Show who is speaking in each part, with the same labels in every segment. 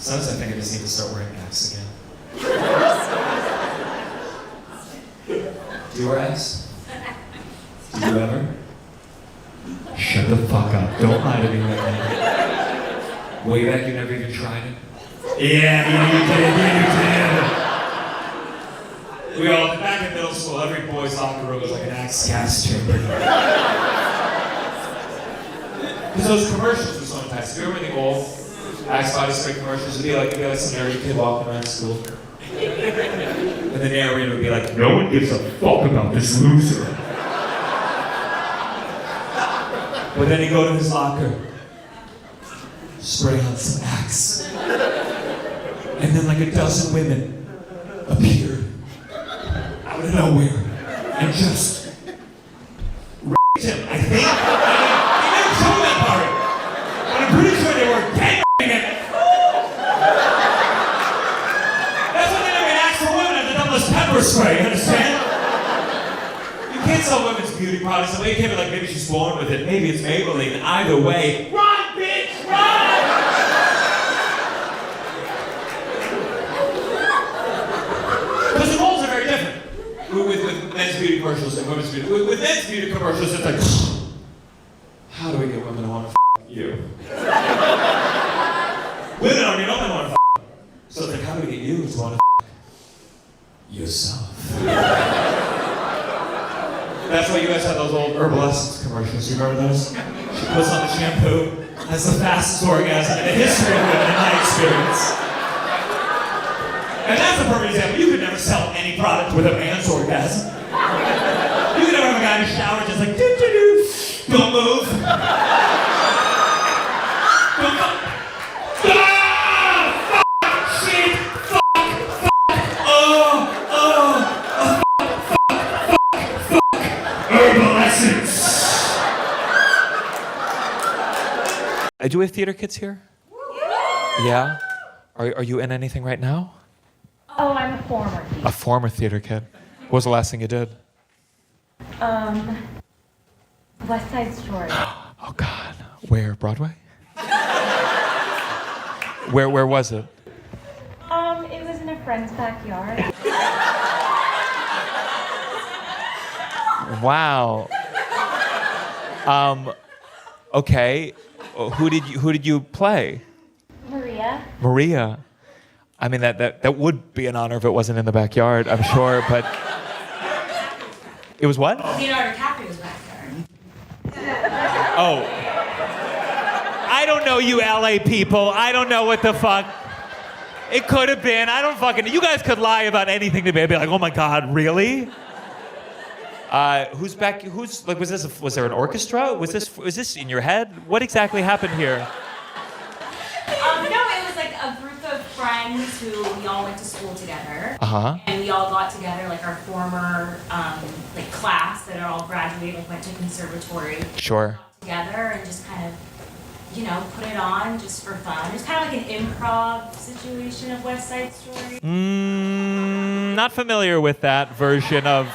Speaker 1: Sometimes I think I just need to start wearing X again. Do you wear X? Did you ever? Shut the fuck up. Don't lie to me right now. Way back, you never even tried it? Yeah, you did. We all, back in middle school, every boy's locker room was like an Axe gas chamber. Because those commercials were so intense. Do you remember the old Axe body spray commercials? It'd be like some nerdy kid walking around school. And the narrator would be like, no one gives a fuck about this loser. But then he'd go to his locker, spray on some Axe. And then like a dozen women appeared out of nowhere and just raped him, I think. They never told that part. But I'm pretty sure they were gang-raping him. That's why they never asked for women at the doubleless pepper spray, you understand? You can't sell women's beauty products. The way you can't be like, maybe she's born with it, maybe it's Maybelline. Either way, run, bitch, run! Because the roles are very different with men's beauty commercials and women's beauty. With men's beauty commercials, it's like, how do we get women to want to you? Women already know they want to so it's like, how do we get you to want to yourself? That's why you guys have those old Herbal Essence commercials. You remember those? She puts on the shampoo, has the fastest orgasm in the history of women, in my experience. And that's a perfect example. You could never sell any product with a man's orgasm. You could never have a guy in the shower just like, doo-doo-doo. Don't move. Don't move. Ah! Fuck! Shit! Fuck! Fuck! Herbal Essence! Do we have theater kids here? Yeah? Are you in anything right now?
Speaker 2: Oh, I'm a former theater.
Speaker 1: A former theater kid. What was the last thing you did?
Speaker 2: West Side Story.
Speaker 1: Oh God. Where? Broadway? Where was it?
Speaker 2: It was in a friend's backyard.
Speaker 1: Wow. Okay. Who did you play?
Speaker 2: Maria.
Speaker 1: Maria. I mean, that would be an honor if it wasn't in the backyard, I'm sure, but... It was what?
Speaker 3: Leonardo DiCaprio's backyard.
Speaker 1: Oh. I don't know you LA people. I don't know what the fuck. It could have been. I don't fucking... You guys could lie about anything to me. I'd be like, oh my God, really? Who's back? Who's... Like, was there an orchestra? Was this in your head? What exactly happened here?
Speaker 3: No, it was like a group of friends who we all went to school together.
Speaker 1: Uh-huh.
Speaker 3: And we all got together, like our former like class that had all graduated, like went to conservatory.
Speaker 1: Sure.
Speaker 3: Together and just kind of, you know, put it on just for fun. It was kind of like an improv situation of West Side Story.
Speaker 1: Not familiar with that version of...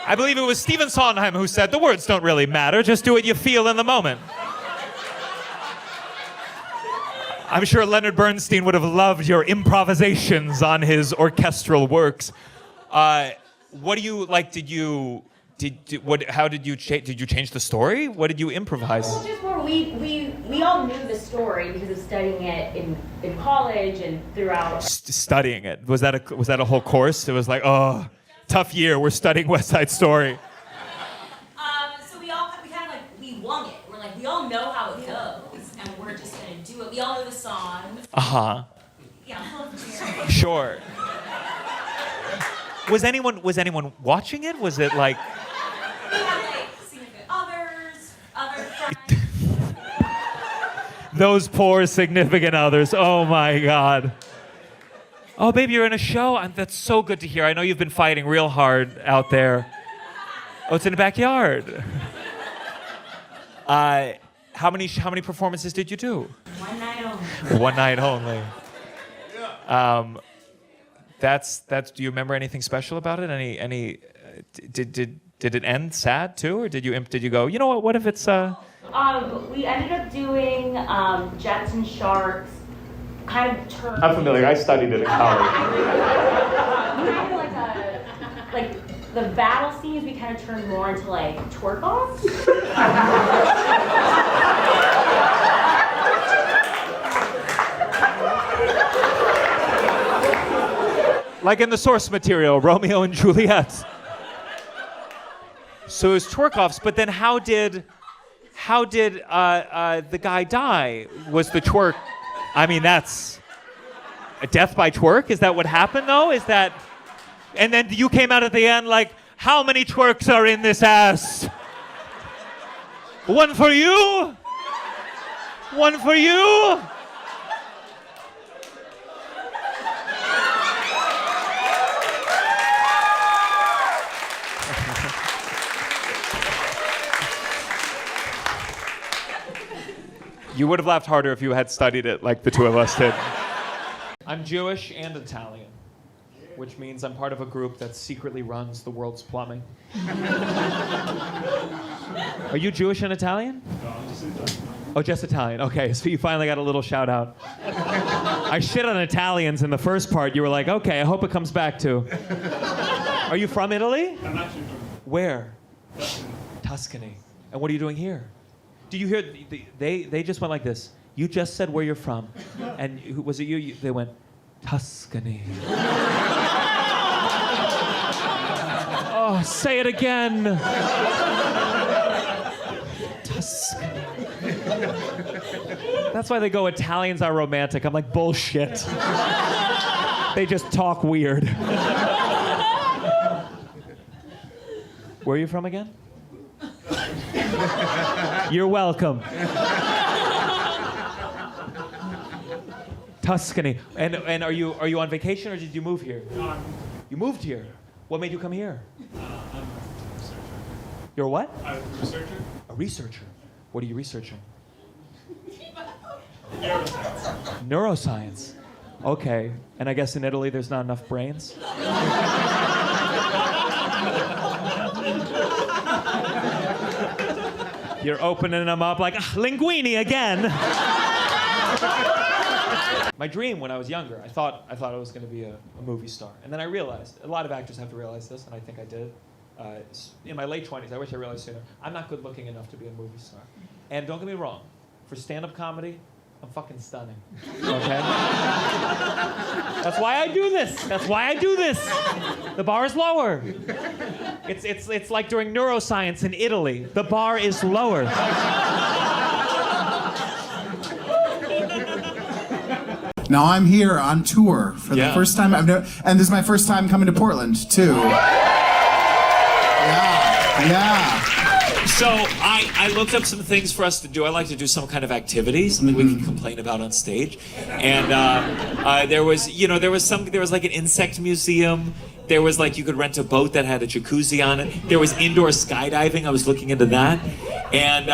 Speaker 1: I believe it was Stephen Sondheim who said, the words don't really matter, just do what you feel in the moment. I'm sure Leonard Bernstein would have loved your improvisations on his orchestral works. What do you like? How did you change the story? What did you improvise?
Speaker 2: Well, just where we all knew the story because of studying it in college and throughout.
Speaker 1: Studying it, was that a whole course? It was like, oh, tough year. We're studying West Side Story.
Speaker 3: So we kind of like we wung it. We're like we all know how it goes, and we're just gonna do it. We all know the songs.
Speaker 1: Uh-huh.
Speaker 3: Yeah.
Speaker 1: Sure. Was anyone watching it? Was it like...
Speaker 3: We had like significant other friends.
Speaker 1: Those poor significant others. Oh my God. Oh, baby, you're in a show. That's so good to hear. I know you've been fighting real hard out there. Oh, it's in the backyard. How many performances did you do?
Speaker 3: One night only.
Speaker 1: One night only. That's. Do you remember anything special about it? Did it end sad too, or did you go? You know what? What if it's
Speaker 2: We ended up doing Jets and Sharks, kind of turned.
Speaker 1: I'm familiar. I studied it at college.
Speaker 2: Kind of like the battle scenes. We kind of turned more into like twerk offs.
Speaker 1: Like in the source material, Romeo and Juliet. So it was twerk-offs, but then how did the guy die? Was the twerk? I mean, that's a death by twerk. Is that what happened though? Is that? And then you came out at the end like, how many twerks are in this ass? One for you. One for you. You would have laughed harder if you had studied it like the two of us did. I'm Jewish and Italian, which means I'm part of a group that secretly runs the world's plumbing. Are you Jewish and Italian?
Speaker 4: No, I'm just Italian.
Speaker 1: Oh, just Italian. Okay, so you finally got a little shout out. I shit on Italians in the first part. You were like, okay, I hope it comes back to. Are you from Italy?
Speaker 4: I'm actually from
Speaker 1: Where?
Speaker 4: Tuscany.
Speaker 1: Tuscany. And what are you doing here? Do you hear, they just went like this. You just said where you're from. And was it you? They went, Tuscany. Oh, say it again. Tuscany. That's why they go, Italians are romantic. I'm like, bullshit. They just talk weird. Where are you from again? You're welcome. Tuscany. And are you on vacation or did you move here?
Speaker 4: No, I'm
Speaker 1: You moved here. What made you come here?
Speaker 4: a researcher.
Speaker 1: You're a what?
Speaker 4: I'm a researcher.
Speaker 1: A researcher. What are you researching?
Speaker 4: Neuroscience.
Speaker 1: Neuroscience. Okay. And I guess in Italy there's not enough brains? You're opening them up like, linguini again. My dream when I was younger, I thought I was going to be a movie star. And then I realized, a lot of actors have to realize this, and I think I did. In my late 20s, I wish I realized sooner, I'm not good looking enough to be a movie star. And don't get me wrong, for stand-up comedy, I'm fucking stunning. Okay? That's why I do this. That's why I do this. The bar is lower. It's like doing neuroscience in Italy. The bar is lower.
Speaker 5: Now I'm here on tour for the first time. And this is my first time coming to Portland too. Yeah.
Speaker 1: So I looked up some things for us to do. I like to do some kind of activity, something we can complain about on stage. And there was like an insect museum. There was like you could rent a boat that had a jacuzzi on it. There was indoor skydiving. I was looking into that. And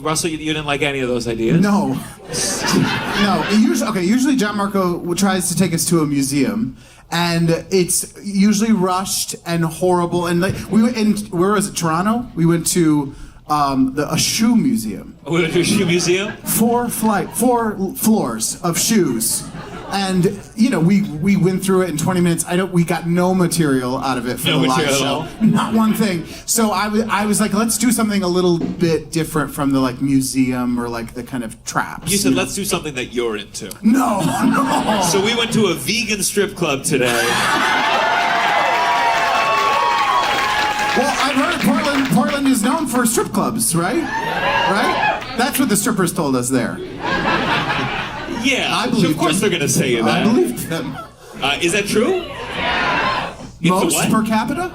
Speaker 1: Russell, you didn't like any of those ideas?
Speaker 5: No. No. Usually Gianmarco tries to take us to a museum. And it's usually rushed and horrible. And like where was it? Toronto? We went to a shoe museum.
Speaker 1: We went to a shoe museum?
Speaker 5: 4 floors of shoes. And we went through it in 20 minutes. We got no material out of it for the live show. Not one thing. So I was like, let's do something a little bit different from the like museum or like the kind of traps.
Speaker 1: You said let's do something that you're into.
Speaker 5: No.
Speaker 1: So we went to a vegan strip club today.
Speaker 5: Well, I've heard Portland is known for strip clubs, right? Right? That's what the strippers told us there.
Speaker 1: Yeah,
Speaker 5: I believe
Speaker 1: of course
Speaker 5: them.
Speaker 1: they're going to say that.
Speaker 5: I believed them.
Speaker 1: Is that true?
Speaker 5: Most per capita?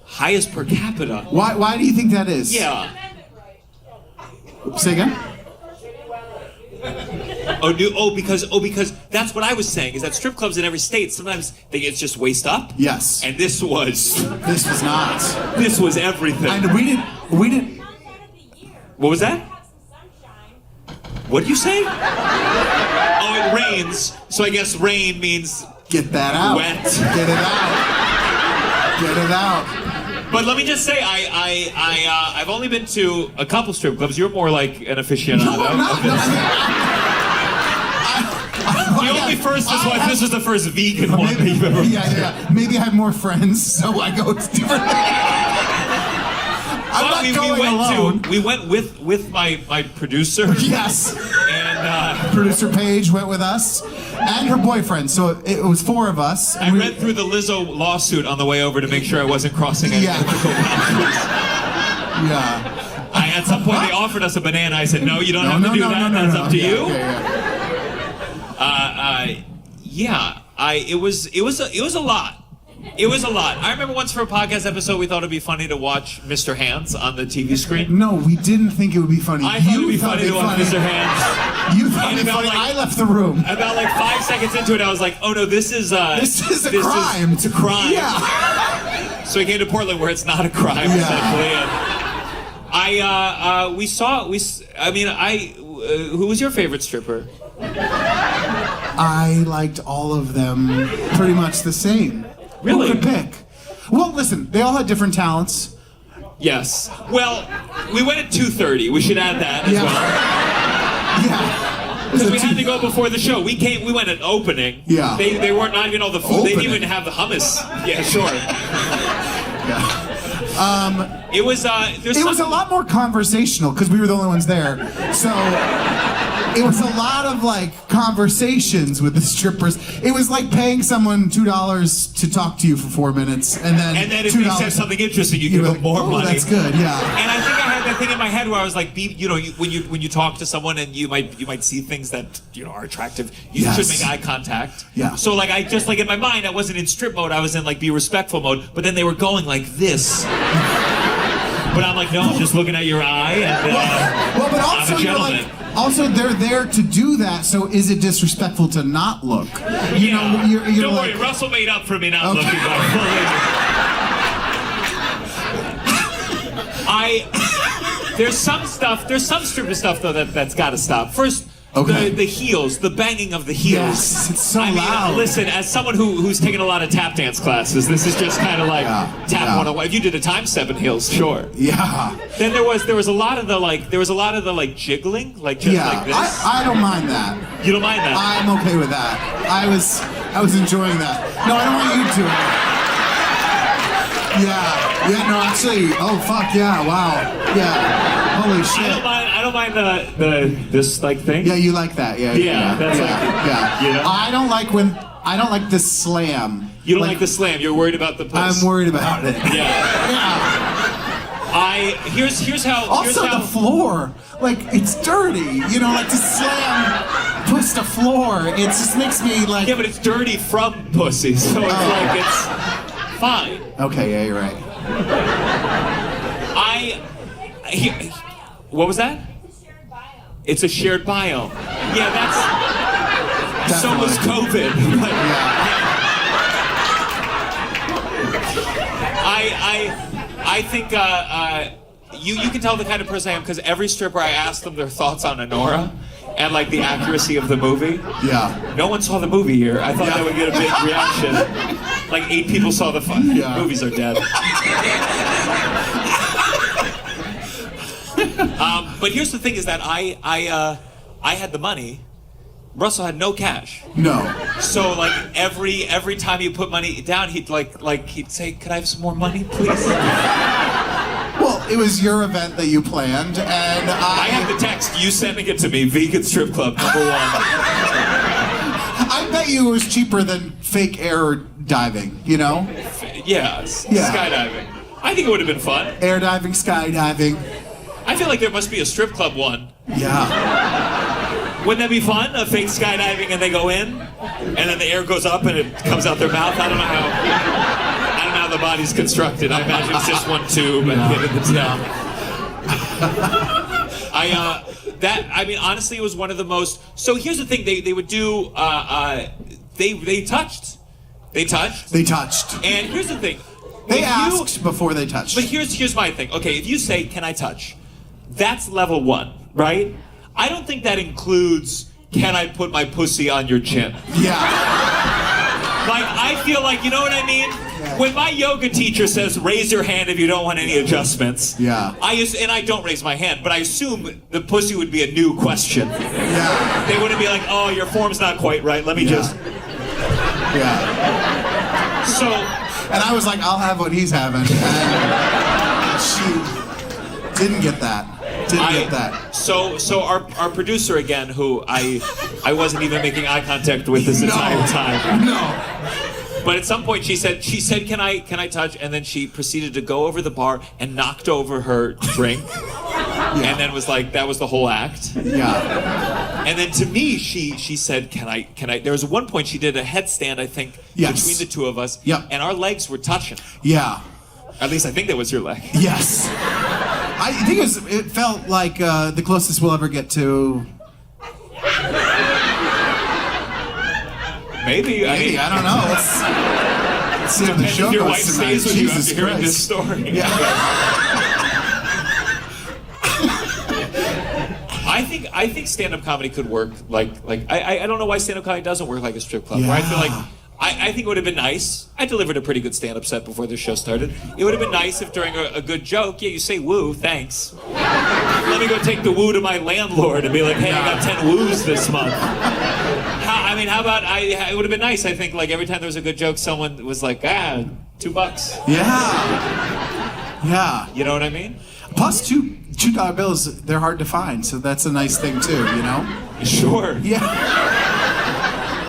Speaker 1: Highest per capita.
Speaker 5: Why do you think that is?
Speaker 1: Yeah.
Speaker 5: Say again?
Speaker 1: Because that's what I was saying, is that strip clubs in every state, sometimes it's just waist up.
Speaker 5: Yes.
Speaker 1: And this was
Speaker 5: not.
Speaker 1: This was everything.
Speaker 5: And we didn't.
Speaker 1: What was that? What did you say? Oh, it rains. So I guess rain means
Speaker 5: get that out.
Speaker 1: Wet.
Speaker 5: Get it out. Get it out.
Speaker 6: But let me just say, I've only been to a couple strip clubs. You're more like an aficionado.
Speaker 5: No, I'm not. No,
Speaker 6: This was the first vegan one that you've ever.
Speaker 5: Yeah. Maybe I have more friends, so I go to different.
Speaker 6: We went with my producer.
Speaker 5: Yes.
Speaker 6: And
Speaker 5: producer Paige went with us, and her boyfriend. So it was 4 of us.
Speaker 6: I read through the Lizzo lawsuit on the way over to make sure I wasn't crossing any ethical boundaries.
Speaker 5: Yeah.
Speaker 6: At some point they offered us a banana. I said, no, you don't have to do that. That's up to you. It was a lot. It was a lot. I remember once for a podcast episode, we thought it'd be funny to watch Mr. Hands on the TV screen.
Speaker 5: No, we didn't think it would be funny.
Speaker 6: I thought it'd be funny to watch Mr. Hands.
Speaker 5: You thought it'd be funny. I left the room.
Speaker 6: About like 5 seconds into it, I was like, oh no, this is a
Speaker 5: crime.
Speaker 6: It's a crime.
Speaker 5: Yeah.
Speaker 6: So we came to Portland where it's not a crime, essentially. And who was your favorite stripper?
Speaker 5: I liked all of them pretty much the same.
Speaker 6: Really?
Speaker 5: Who could pick? Well, listen, they all had different talents.
Speaker 6: Yes. Well, we went at 2:30. We should add that as well.
Speaker 5: Yeah.
Speaker 6: Because we had to go before the show. We went at opening.
Speaker 5: Yeah.
Speaker 6: They weren't not even all the food. They didn't even have the hummus. Yeah, sure.
Speaker 5: Yeah.
Speaker 6: It was
Speaker 5: it was a lot more conversational because we were the only ones there. So it was a lot of like conversations with the strippers. It was like paying someone $2 to talk to you for 4 minutes, and then
Speaker 6: if they said something interesting, you give them more money.
Speaker 5: That's good, yeah.
Speaker 6: And I think I had that thing in my head where I was like, when you talk to someone and you might see things that are attractive, you should make eye contact.
Speaker 5: Yeah.
Speaker 6: So like I just like in my mind, I wasn't in strip mode. I was in like be respectful mode. But then they were going like this. But I'm like, no, I'm just looking at your eye, and
Speaker 5: but also
Speaker 6: I'm a gentleman.
Speaker 5: Also, they're there to do that. So, is it disrespectful to not look? You know, you're
Speaker 6: don't
Speaker 5: like,
Speaker 6: worry, Russell made up for me not looking. There's some stripper stuff though that's got to stop. First.
Speaker 5: Okay.
Speaker 6: The heels, the banging of the heels.
Speaker 5: Yes, it's so loud.
Speaker 6: Listen, as someone who's taken a lot of tap dance classes, this is just kind of like tap 101. If you did a time step in heels, sure.
Speaker 5: Yeah.
Speaker 6: Then there was a lot of the jiggling, like just like this.
Speaker 5: I don't mind that.
Speaker 6: You don't mind that?
Speaker 5: I'm okay with that. I was enjoying that. No, I don't want you to. Yeah, no, actually, oh fuck, yeah, wow, yeah, holy shit.
Speaker 6: I don't mind this like thing.
Speaker 5: Yeah, you like that, yeah.
Speaker 6: Yeah.
Speaker 5: I don't like the slam.
Speaker 6: You don't like the slam. You're worried about the puss.
Speaker 5: I'm worried about it.
Speaker 6: Yeah. Here's how.
Speaker 5: Also, the floor, like it's dirty. Like to slam puss to floor. It just makes me like.
Speaker 6: Yeah, but it's dirty from pussy, so it's like it's fine.
Speaker 5: Okay, yeah, you're right.
Speaker 6: What was that? It's a shared bio. Yeah, that's. So was COVID. I think you can tell the kind of person I am because every stripper I ask them their thoughts on Honora and like the accuracy of the movie.
Speaker 5: Yeah.
Speaker 6: No one saw the movie here. I thought that would get a big reaction. Like 8 people saw the fun. Yeah. Movies are dead. But here's the thing: is that I had the money. Russell had no cash.
Speaker 5: No.
Speaker 6: So like every time you put money down, he'd he'd say, "Could I have some more money, please?"
Speaker 5: Well, it was your event that you planned, and I
Speaker 6: have the text. You sending it to me. Vegan strip club #1.
Speaker 5: I bet you it was cheaper than fake air diving.
Speaker 6: Yeah. Skydiving. I think it would have been fun.
Speaker 5: Air diving, skydiving.
Speaker 6: I feel like there must be a strip club one.
Speaker 5: Yeah.
Speaker 6: Wouldn't that be fun? A fake skydiving and they go in, and then the air goes up and it comes out their mouth. I don't know how the body's constructed. I imagine it's just one tube and get in the tub. Honestly, it was one of the most. So here's the thing: they would do. They touched. They touched. And here's the thing.
Speaker 5: They asked before they touched.
Speaker 6: But here's my thing. Okay, if you say, "Can I touch?" That's level 1, right? I don't think that includes, "Can I put my pussy on your chin?"
Speaker 5: Yeah.
Speaker 6: Like, I feel like, you know what I mean? When my yoga teacher says, raise your hand if you don't want any adjustments.
Speaker 5: Yeah.
Speaker 6: And I don't raise my hand, but I assume the pussy would be a new question.
Speaker 5: Yeah.
Speaker 6: They wouldn't be like, oh, your form's not quite right. Let me just.
Speaker 5: Yeah.
Speaker 6: So.
Speaker 5: And I was like, I'll have what he's having. And she didn't get that. Didn't get that.
Speaker 6: So our producer again, who I wasn't even making eye contact with this entire time.
Speaker 5: No.
Speaker 6: But at some point she said, can I touch? And then she proceeded to go over the bar and knocked over her drink. And then was like, that was the whole act.
Speaker 5: Yeah.
Speaker 6: And then to me, she said, can I? There was one point she did a headstand, I think,
Speaker 5: Yes.
Speaker 6: between the two of us.
Speaker 5: Yep.
Speaker 6: And our legs were touching.
Speaker 5: Yeah.
Speaker 6: At least I think that was your leg.
Speaker 5: Yes. I think it felt like the closest we'll ever get to.
Speaker 6: Maybe.
Speaker 5: I don't know. Let's see how the show
Speaker 6: If your
Speaker 5: goes
Speaker 6: wife
Speaker 5: tonight.
Speaker 6: stays with you
Speaker 5: Jesus
Speaker 6: after hearing
Speaker 5: Christ.
Speaker 6: this story.
Speaker 5: Yeah.
Speaker 6: I think stand-up comedy could work like I don't know why stand-up comedy doesn't work like a strip club. Where I feel like I think it would have been nice. I delivered a pretty good stand-up set before the show started. It would have been nice if during a good joke, you say woo, thanks. Let me go take the woo to my landlord and be like, hey, I got 10 woos this month. How about it would have been nice, I think, like every time there was a good joke, someone was like, $2.
Speaker 5: Yeah.
Speaker 6: You know what I mean?
Speaker 5: Plus, $2 bills, they're hard to find, so that's a nice thing too, you know?
Speaker 6: Sure.
Speaker 5: Yeah.